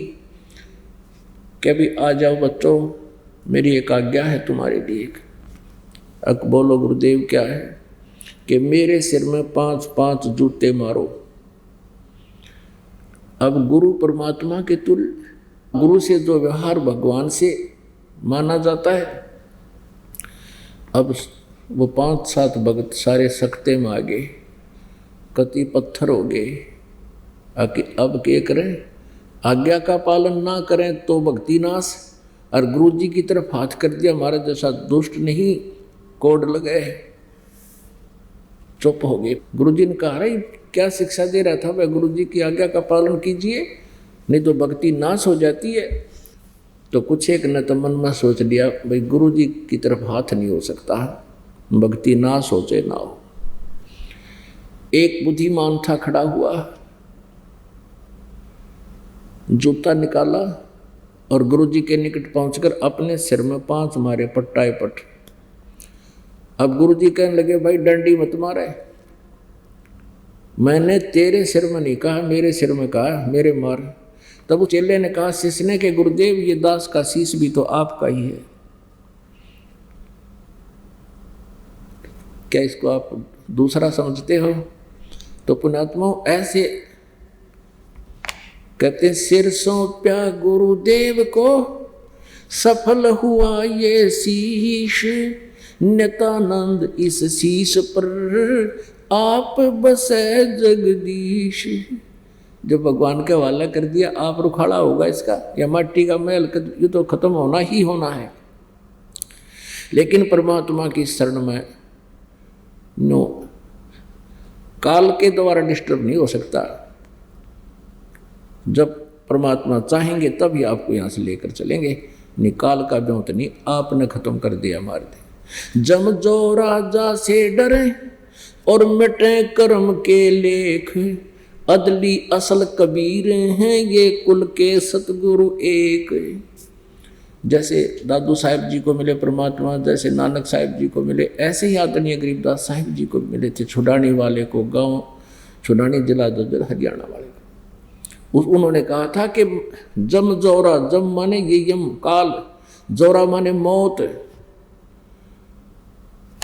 कि अभी आ जाओ बच्चों, मेरी एक आज्ञा है तुम्हारे लिए। अब बोलो गुरुदेव क्या है। कि मेरे सिर में 5-5 जूते मारो। अब गुरु परमात्मा के तुल्य, गुरु से जो व्यवहार भगवान से माना जाता है। अब वो 5-7 भगत सारे सख्ते में आ गए, कति पत्थर हो गए। अब क्या करें, आज्ञा का पालन ना करें तो भक्ति नाश, और गुरु जी की तरफ हाथ कर दिया, हमारा जैसा दुष्ट नहीं कोड लगाए, चुप हो गए। गुरु जी ने कहा रही क्या शिक्षा दे रहा था, भाई गुरु जी की आज्ञा का पालन कीजिए नहीं तो भक्ति नाश हो जाती है। तो कुछ एक न तो मन में सोच लिया भाई गुरु जी की तरफ हाथ नहीं हो सकता, भक्ति नाश हो चाहे ना हो। एक बुद्धिमान था खड़ा हुआ, जूता निकाला और गुरुजी के निकट पहुंचकर अपने सिर में 5 मारे पट्टाए पट। अब गुरुजी कहने लगे भाई डंडी मत मारे, मैंने तेरे सिर में नहीं कहा, मेरे सिर में कहा, मेरे मार। तब उस चेले ने कहा शिष्य ने कि गुरुदेव ये दास का शीश भी तो आपका ही है, क्या इसको आप दूसरा समझते हो? तो पुण्यात्मा ऐसे कहते सिर सौंप्या गुरुदेव को, सफल हुआ ये शीश, नित्यानंद इस शीश पर आप बसे जगदीश। जब भगवान के हवाला कर दिया, आप रुखाड़ा होगा इसका या माटी का महल, ये तो खत्म होना ही होना है। लेकिन परमात्मा की शरण में नो, काल के द्वारा डिस्टर्ब नहीं हो सकता। जब परमात्मा चाहेंगे तभी आपको यहाँ से लेकर चलेंगे, निकाल का ब्योंत नहीं, आपने खत्म कर दिया, मार दिया। जम जो राजा से डरे और मिटे कर्म के लेख, अदली असल कबीर हैं ये कुल के सतगुरु एक। जैसे दादू साहिब जी को मिले परमात्मा, जैसे नानक साहिब जी को मिले, ऐसे ही आदरणीय गरीबदास साहिब जी को मिले थे, छुड़ाने वाले को, गांव छुड़ानी जिला दजर हरियाणा वाले को। उन्होंने कहा था कि जम जोरा, जम माने ये यम काल, जोरा माने मौत,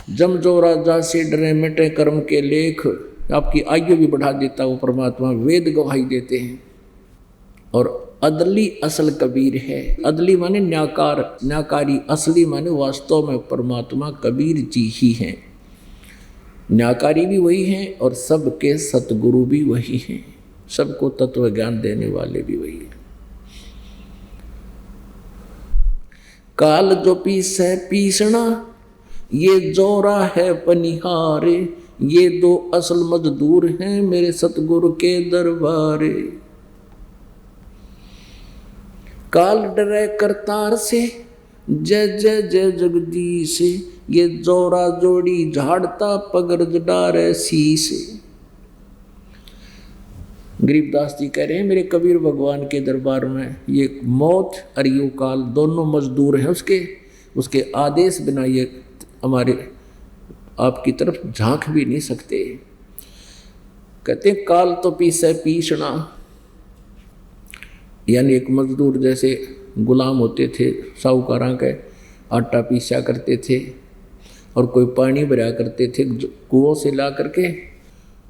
जम जोरा जा से डरे मिटे कर्म के लेख, आपकी आयु भी बढ़ा देता वो परमात्मा, वेद गवाही देते हैं। और अदली असल कबीर है, अदली माने न्याकार, न्याकारी, असली माने वास्तव में परमात्मा कबीर जी ही हैं। न्याकारी भी वही हैं और सबके सतगुरु भी वही हैं, सबको तत्व ज्ञान देने वाले भी वही हैं। काल जो पीसे पीसना ये जोरा है पनिहारे, ये दो असल मजदूर हैं मेरे सतगुरु के दरबारे। काल डरे करतार से जय जय जय जगदीश, ये जोरा जोड़ी झाड़ता पगरज डारे शीश। गरीबदास जी कह रहे हैं मेरे कबीर भगवान के दरबार में ये मौत और ये काल दोनों मजदूर हैं उसके आदेश बिना ये हमारे आपकी तरफ झांक भी नहीं सकते। कहते हैं काल तो पीसे पीसना, यानी एक मजदूर जैसे गुलाम होते थे साहूकारा के, आटा पीसा करते थे और कोई पानी भरा करते थे कुओं से ला करके।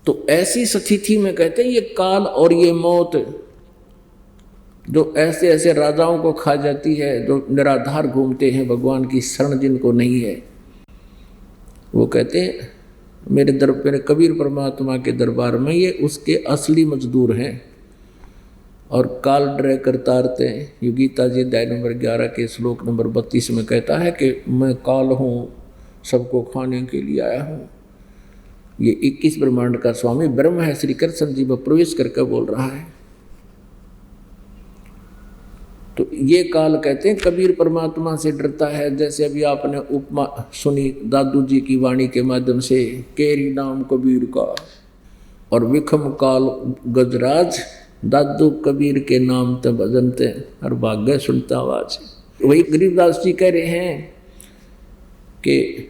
तो ऐसी स्थिति में कहते हैं ये काल और ये मौत जो ऐसे ऐसे राजाओं को खा जाती है, जो निराधार घूमते हैं, भगवान की शरण जिनको नहीं है, वो कहते हैं मेरे कबीर परमात्मा के दरबार में ये उसके असली मजदूर हैं। और काल डरे करतारते, ये गीता जी अध्याय नंबर 11 के श्लोक नंबर 32 में कहता है कि मैं काल हूँ, सबको खाने के लिए आया हूँ। ये 21 ब्रह्मांड का स्वामी ब्रह्म है, श्री कृष्ण जी में प्रवेश करके बोल रहा है। तो ये काल कहते हैं कबीर परमात्मा से डरता है। जैसे अभी आपने उपमा सुनी दादू जी की वाणी के माध्यम से, केरी नाम कबीर का और विखम काल गजराज, दादू कबीर के नाम ते भजनते और भाग्य सुनता आवाज। वही गरीबदास जी कह रहे हैं कि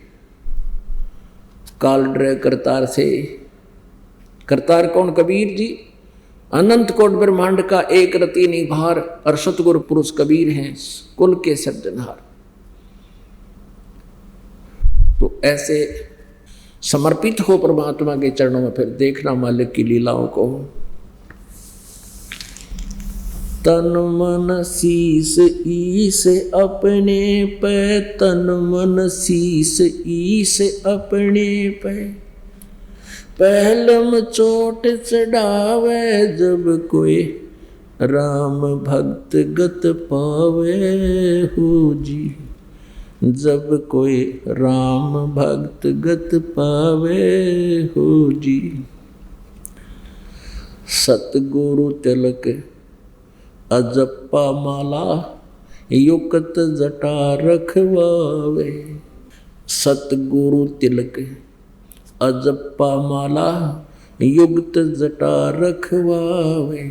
काल डरे करतार से, करतार कौन? कबीर जी। अनंत कोट ब्रह्मांड का एक रति निभार और सतगुरु पुरुष कबीर हैं, कुल के सज्जनहार। तो ऐसे समर्पित हो परमात्मा के चरणों में, फिर देखना मालिक की लीलाओं को। तन मन शीस ईस अपने पे, तन मन शीस ईस अपने पे, पहलम चोट चढ़ावे जब कोई राम भक्त गत पावे हो जी, जब कोई राम भक्त गत पावे हो जी। सतगुरु तिलक अजप्पा माला युक्त जटा रखवावे, सतगुरु तिलक अजप्पा माला युक्त जटा रखवावे।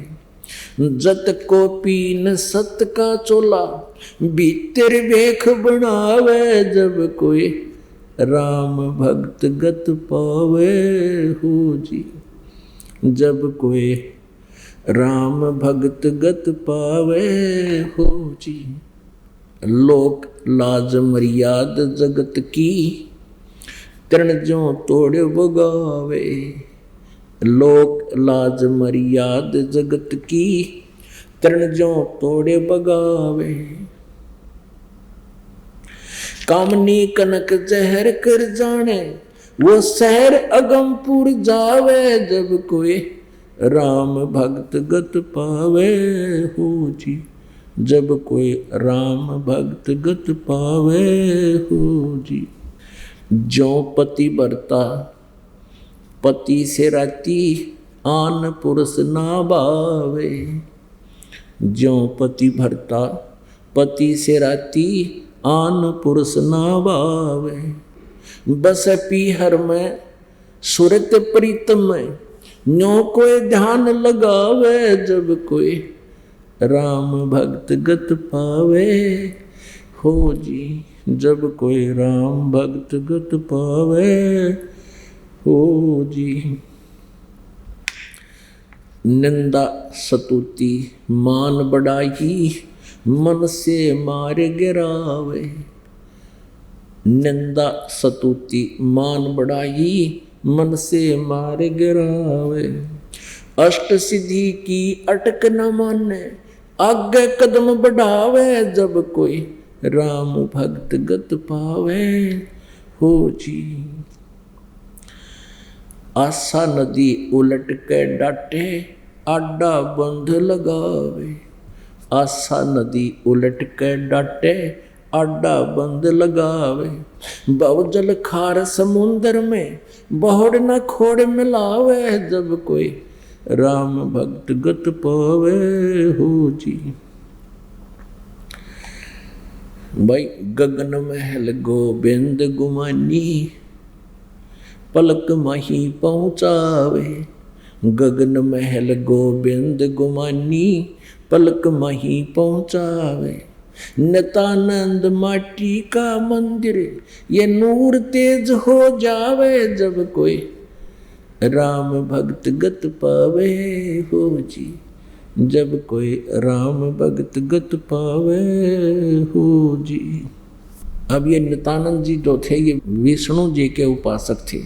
जत को पीन सत का चोला भीतर भेख बनावे, जब कोई राम भक्त गत पावे हो जी, जब कोई राम भक्त गत पावे हो जी। लोक लाज मर्याद जगत की तरण जो तोड़ बगावे, लोक लाज मर्याद जगत की तरण जो तोड़े बगावे। कामनी कनक जहर कर जाने वो शहर अगमपुर जावे, जब कोई राम भक्त गत पावे हो जी, जब कोई राम भक्त गत पावे हो जी। जो पति बरता पति से राती आन पुरुष ना भावे। जो पति भरता पति से राती आन पुरुष ना भावे। बस पीहर में सुरत प्रीतम में न्यो कोई ध्यान लगावे। जब कोई राम भक्त गत पावे हो जी। जब कोई राम भक्त गत पावे हो जी। निंदा स्तुति मान बढ़ाई मन से मार गिरावे। निंदा स्तुति मान बढ़ाई मन से मार गिरावे। अष्ट सिद्धि की अटक न माने आगे कदम बढ़ावे। जब कोई राम भक्त गत पावे हो जी। आशा नदी उलट के डाटे आडा बंध लगावे। आशा नदी उलट के डाटे आडा बंद लगावे। बहुजल खार समुंदर में बहुड़ न खोड़ मिलावे। जब कोई राम भक्त गत पावे हो जी। भाई गगन महल गोबिंद गुमानी पलक माही पहुँचावे। गगन महल गोबिंद गुमानी पलक माही पहुँचावे। नितानंद माटी का मंदिर ये नूर तेज हो जावे। जब कोई राम भक्त गत पावे हो जी। जब कोई राम भक्त गत पावे हो जी। अब ये नितानंद जी जो थे ये विष्णु जी के उपासक थे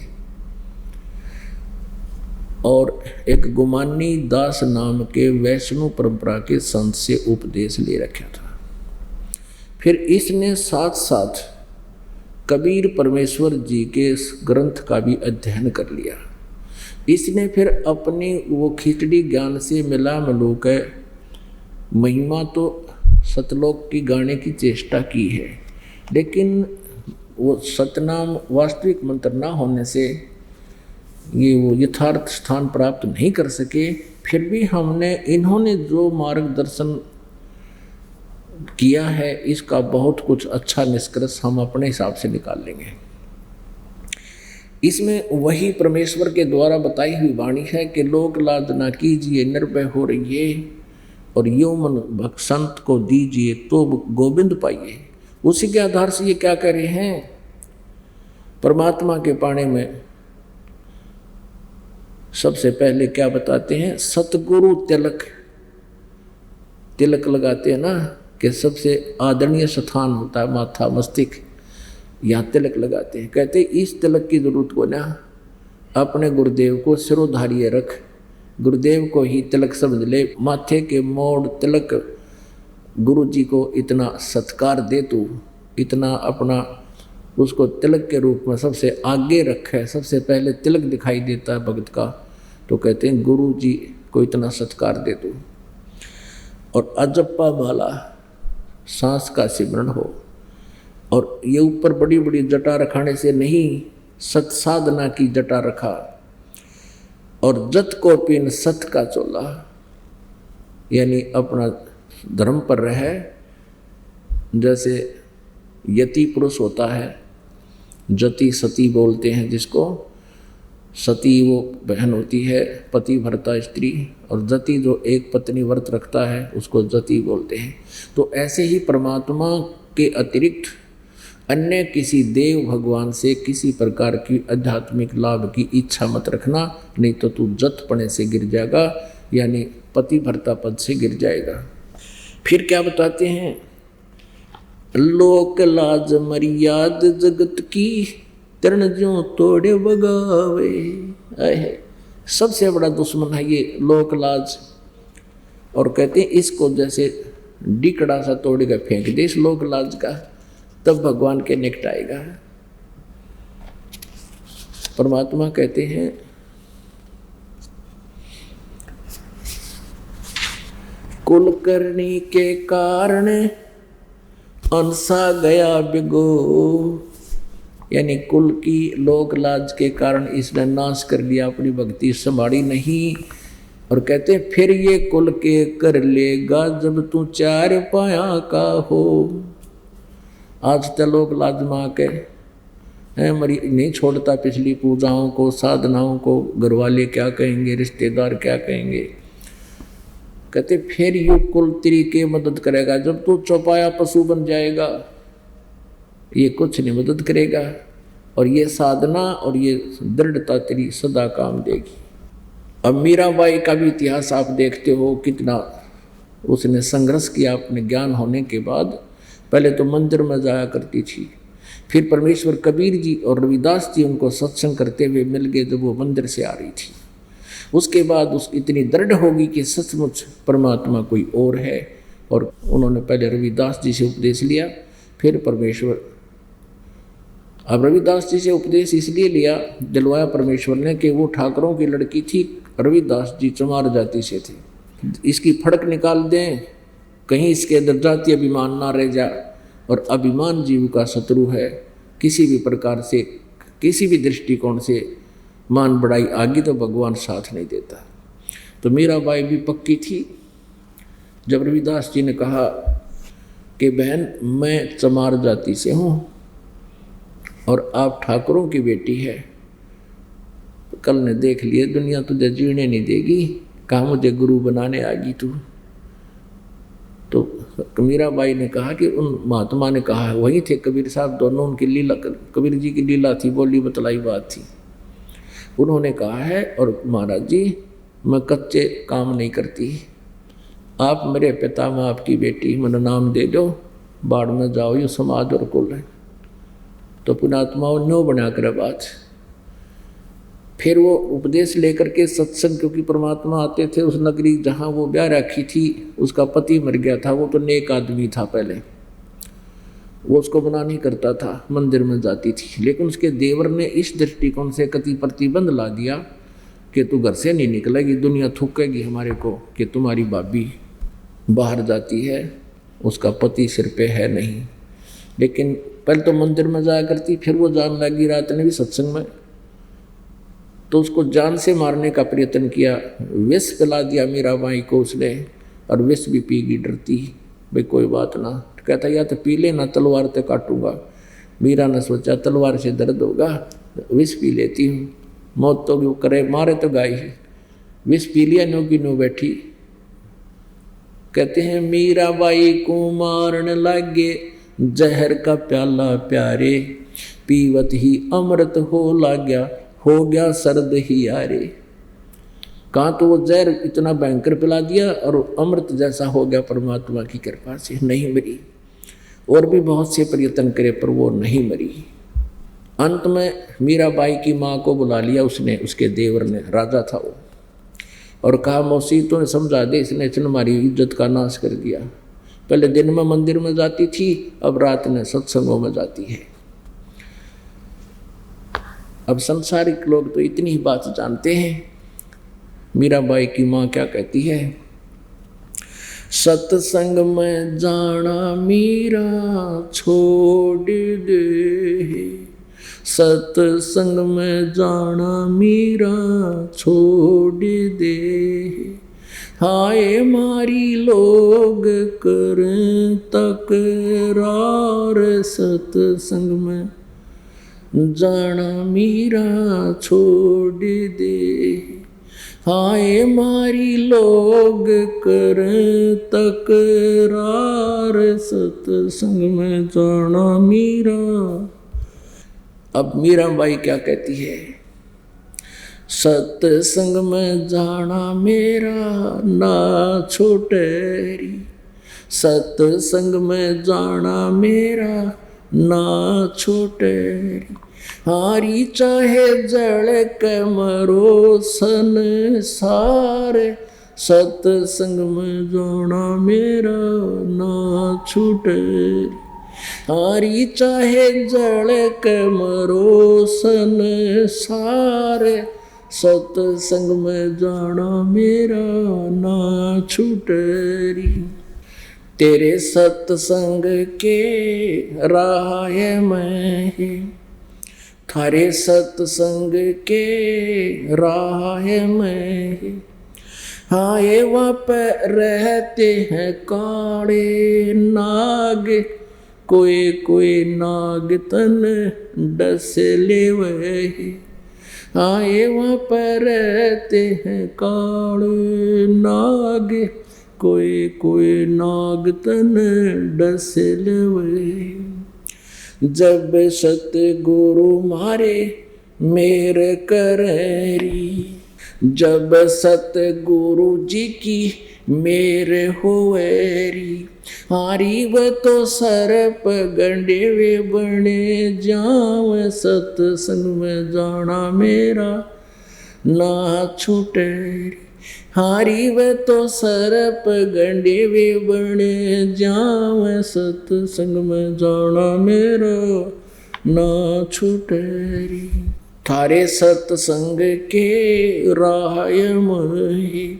और एक गुमानी दास नाम के वैष्णव परंपरा के संत से उपदेश ले रखा था। फिर इसने साथ साथ कबीर परमेश्वर जी के ग्रंथ का भी अध्ययन कर लिया। इसने फिर अपनी वो खिचड़ी ज्ञान से मिला मिलू के महिमा तो सतलोक की गाने की चेष्टा की है, लेकिन वो सतनाम वास्तविक मंत्र ना होने से ये वो यथार्थ स्थान प्राप्त नहीं कर सके। फिर भी हमने इन्होंने जो मार्गदर्शन किया है इसका बहुत कुछ अच्छा निष्कर्ष हम अपने हिसाब से निकाल लेंगे। इसमें वही परमेश्वर के द्वारा बताई हुई वाणी है कि लोक लाज ना कीजिए निर्भय हो रहिए और यो मन भक्त संत को दीजिए तो गोविंद पाइए। उसी के आधार से ये क्या कह रहे हैं, परमात्मा के पाने में सबसे पहले क्या बताते हैं, सतगुरु तिलक। तिलक लगाते हैं ना कि सबसे आदरणीय स्थान होता है माथा मस्तिष्क, यहाँ तिलक लगाते हैं। कहते इस तिलक की जरूरत को ना अपने गुरुदेव को सिरोधार्य रख, गुरुदेव को ही तिलक समझ ले। माथे के मोड़ तिलक गुरु जी को इतना सत्कार दे, तू इतना अपना उसको तिलक के रूप में सबसे आगे रखे। सबसे पहले तिलक दिखाई देता है भगत का, तो कहते हैं गुरु जी को इतना सत्कार दे तू। और अजप्पा माला सांस का सिमरन हो। और ये ऊपर बड़ी बड़ी जटा रखाने से नहीं, सत साधना की जटा रखा। और जत को पिन सत का चोला, यानी अपना धर्म पर रहे। जैसे यति पुरुष होता है, जति सती बोलते हैं जिसको। सती वो बहन होती है, पति भरता स्त्री, और जति जो एक पत्नी व्रत रखता है उसको जति बोलते हैं। तो ऐसे ही परमात्मा के अतिरिक्त अन्य किसी देव भगवान से किसी प्रकार की आध्यात्मिक लाभ की इच्छा मत रखना, नहीं तो तू जत पने से गिर जाएगा, यानी पति भरता पद से गिर जाएगा। फिर क्या बताते हैं, लोक लाज मर्याद जगत की तरण ज्यों तोड़े बगावे। है सबसे बड़ा दुश्मन है ये लोक लाज। और कहते हैं इसको जैसे डिकड़ा सा तोड़ के फेंक दे इस लोक लाज का, तब भगवान के निकट आएगा। परमात्मा कहते हैं कुल करनी के कारण अंसा गया बिगो, यानी कुल की लोक लाज के कारण इसने नाश कर लिया, अपनी भक्ति संभाली नहीं। और कहते फिर ये कुल के कर लेगा जब तू चार पाया का हो। आज तो लोक लाज माँ के मरी नहीं छोड़ता पिछली पूजाओं को, साधनाओं को, घरवाले क्या कहेंगे, रिश्तेदार क्या कहेंगे। कहते फिर यू कुल तेरी के मदद करेगा जब तू चौपाया पशु बन जाएगा, ये कुछ नहीं मदद करेगा। और ये साधना और ये दृढ़ता तेरी सदा काम देगी। अब मीराबाई का भी इतिहास आप देखते हो, कितना उसने संघर्ष किया अपने ज्ञान होने के बाद। पहले तो मंदिर में जाया करती थी, फिर परमेश्वर कबीर जी और रविदास जी उनको सत्संग करते हुए मिल गए जब वो मंदिर से आ रही थी। उसके बाद उस इतनी दृढ़ होगी कि सचमुच परमात्मा कोई और है। और उन्होंने पहले रविदास जी से उपदेश लिया, फिर परमेश्वर। अब रविदास जी से उपदेश इसलिए लिया, दिलवाया परमेश्वर ने कि वो ठाकरों की लड़की थी, रविदास जी चमार जाति से थे, इसकी फड़क निकाल दें, कहीं इसके अंदर जाति अभिमान ना रह जा। और अभिमान जीव का शत्रु है, किसी भी प्रकार से, किसी भी दृष्टिकोण से मान बढ़ाई आगे तो भगवान साथ नहीं देता। तो मीराबाई भी पक्की थी। जब रविदास जी ने कहा कि बहन मैं चमार जाति से हूँ और आप ठाकुरों की बेटी है, कल ने देख लिए दुनिया तुझे जीने नहीं देगी, कहाँ मुझे गुरु बनाने आ गई तू। तो मीराबाई ने कहा कि उन महात्मा ने कहा, वही थे कबीर साहब, दोनों उनकी लीला, कबीर जी की लीला थी, बोली बतलाई बात थी। उन्होंने कहा है, और महाराज जी मैं कच्चे काम नहीं करती, आप मेरे पिता मैं आपकी बेटी, मेरा नाम दे दो, बाढ़ में जाओ, ये समाज और कुल है। तो पुणात्माओं न्यो बना कर बात। फिर वो उपदेश लेकर के सत्संग, क्योंकि परमात्मा आते थे उस नगरी जहाँ वो ब्याह रखी थी, उसका पति मर गया था, वो तो नेक आदमी था पहले, वो उसको मना नहीं करता था, मंदिर में जाती थी। लेकिन उसके देवर ने इस दृष्टिकोण से कति प्रतिबंध ला दिया कि तू घर से नहीं निकलेगी, दुनिया थूकेगी हमारे को कि तुम्हारी भाभी बाहर जाती है, उसका पति सिर पे है नहीं। लेकिन पहले तो मंदिर में जाया करती, फिर वो जान लगी रात ने भी सत्संग में, तो उसको जान से मारने का प्रयत्न किया, विष पिला दिया मीराबाई को उसने, और विष भी पी गई डरती, भाई कोई बात ना, कहता या तो पी ले ना तलवार से काटूंगा। मीरा ने सोचा तलवार से दर्द होगा, विष पी लेती हूँ, मौत तो वो करे, मारे तो गाय है। विष पी लिया, नो की नो बैठी। कहते हैं मीराबाई को मारन लागे जहर का प्याला प्यारे, पीवत ही अमृत हो लाग्या, हो गया सर्द ही यारे। कहाँ तो वो जहर इतना भयंकर पिला दिया और अमृत जैसा हो गया परमात्मा की कृपा से, नहीं मरी। और भी बहुत से प्रयत्न करे पर वो नहीं मरी। अंत में मीराबाई की माँ को बुला लिया उसने, उसके देवर ने, राजा था वो, और कहा मौसी तो समझा दे, इसने हमारी इज्जत का नाश कर दिया। पहले दिन में मंदिर में जाती थी, अब रात में सत्संगों में जाती है। अब संसारिक लोग तो इतनी ही बात जानते हैं। मीराबाई की माँ क्या कहती है, सत्संग में जाना मीरा छोड़ दे, सत्संग में जाना मीरा छोड़ दे, हाय मारी लोग करें तकरार, सत्संग में जाना मीरा छोड़ दे, हाय मारी लोग करें तकरार, सत्संग में जाना मीरा। अब मीराबाई क्या कहती है, सत्संग में जाना मेरा ना छोटेरी, सत्संग में जाना मेरा ना छोटेरी, हारी चाहे जड़ के मरो संसार, सत्संग में जाना मेरा ना छूटेरी, हारी चाहे जड़ के मरो संसार, सत्संग में जाना मेरा ना छूटरी। तेरे सत्संग के राह में, थारे सत्संग के राह में, आए वहाँ पर रहते हैं काले नाग, कोई कोई नाग तन डस ले वही। आए वहाँ पर रहते हैं काले नाग, कोई कोई नाग तन डस ले वही। जब सतगुरु मारे मेरे करेरी, जब सतगुरु जी की मेरे हुएरी, हारी व तो सर्प गंडे वे बने जाव, सत्संग में जाना मेरा ना छूटेरी। हारी व तो सर्प गंडे वे बने जाव, सत्संग में जाना मेरा ना छूटेरी। थारे सत्संग के राह में,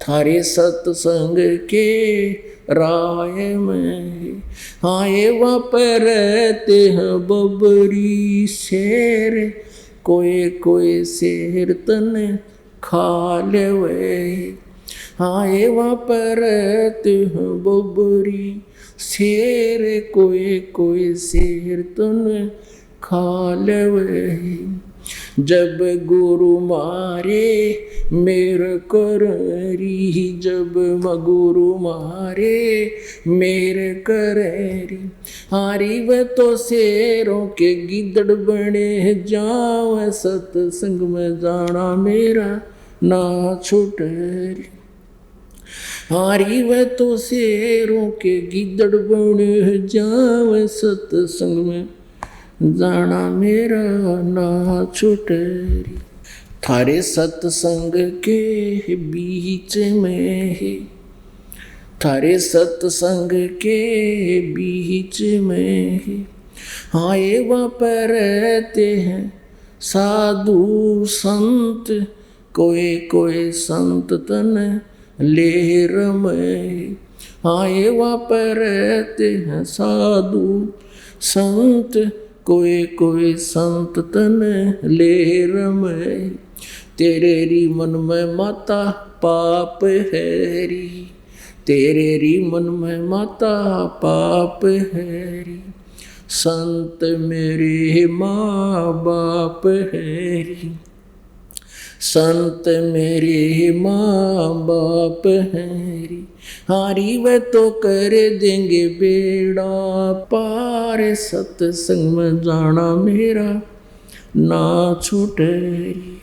थारे सत्संग के राह में, आए वहाँ पर रहते हैं बबरी शेर, कोई कोई शेर तन खा ले वे। आए वहाँ पर रहते हैं बबरी शेर, कोई कोई शेर तन खा ले वे। जब गुरु मारे मेरे करेरी, जब गुरु मारे मेरे करेरी, हारी व तो शेरों के गिदड़ बने जाओ, सत्संग में जाना मेरा ना छूटेरी। हारी व तो शेरों के गिदड़ बने जाओ, सत्संग में जाना मेरा ना छूटेरी। थारे सत्संग के बीच में, थारे सत्संग के बीच में, आए वहाँ पर रहते हैं साधु संत, कोई कोई संत तन लेर में। आए वहाँ पर रहते हैं साधु संत, कोई कोई संत तन लेर में। तेरे री मन में माता पाप है री, तेरे री मन में माता पाप है री। संत मेरे माँ बाप है री, संत मेरे माँ बाप है री। हारी व तो कर देंगे बेड़ा पार, सत्संग में जाना मेरा ना छूटेरी।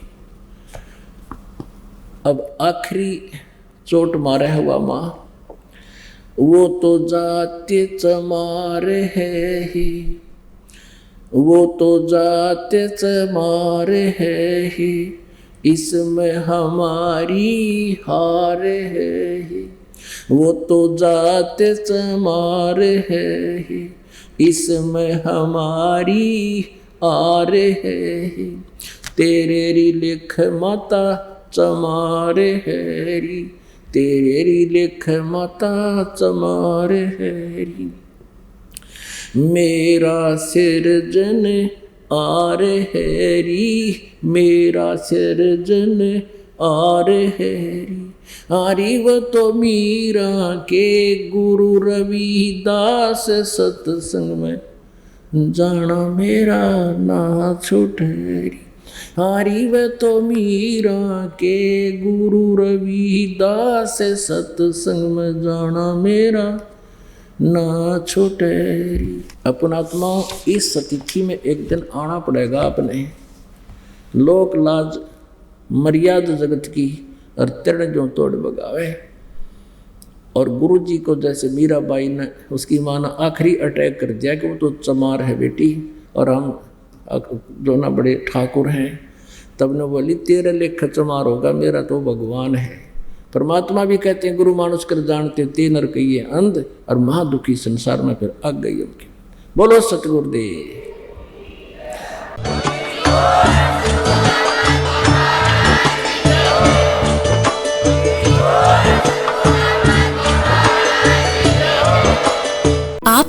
अब आखिरी चोट मारे हुआ माँ, वो तो जाते चमार है ही, वो तो जाते चमार है ही, इसमें हमारी हार है ही। वो तो जाते चमार है ही, इसमें हमारी आर है ही। तेरे री लिख माता चमार है री, तेरे री लिख माता चमार है री। मेरा सिरजन आर है री, मेरा सिरजन आर है री। हारी वो तो मीरा के गुरु रविदास, सत्संग में जाना मेरा ना छूटेरी। हारी व तो मीरा के गुरु रविदास, सत्संग में जाना मेरा ना छूटेरी। अपना आत्मा इस सतिथि में एक दिन आना पड़ेगा अपने। लोक लाज मर्यादा जगत की और तिरण जो तोड़ बगावे। और गुरु जी को जैसे मीराबाई ने उसकी माँ ने आखिरी अटैक कर दिया कि वो तो चमार है बेटी और हम जो ना बड़े ठाकुर हैं, तब ने बोली तेरे लेख चमार होगा, मेरा तो भगवान है। परमात्मा भी कहते हैं गुरु मानुष कर जानते ते नर कहिए अंध, और महादुखी संसार में फिर आग गई उनकी। बोलो सतगुरुदेव।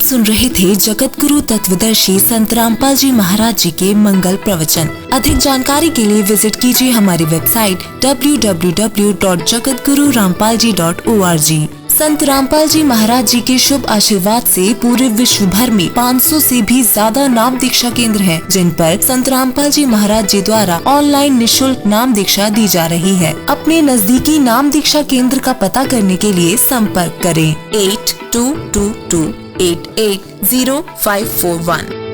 सुन रहे थे जगत गुरु तत्वदर्शी संत रामपाल जी महाराज जी के मंगल प्रवचन। अधिक जानकारी के लिए विजिट कीजिए हमारी वेबसाइट www.jagatgururampalji.org। संत रामपाल जी महाराज जी के शुभ आशीर्वाद से पूरे विश्व भर में 500 से भी ज्यादा नाम दीक्षा केंद्र हैं, जिन पर संत रामपाल जी महाराज जी द्वारा ऑनलाइन निशुल्क नाम दीक्षा दी जा रही है। अपने नजदीकी नाम दीक्षा केंद्र का पता करने के लिए संपर्क करें 8222880541।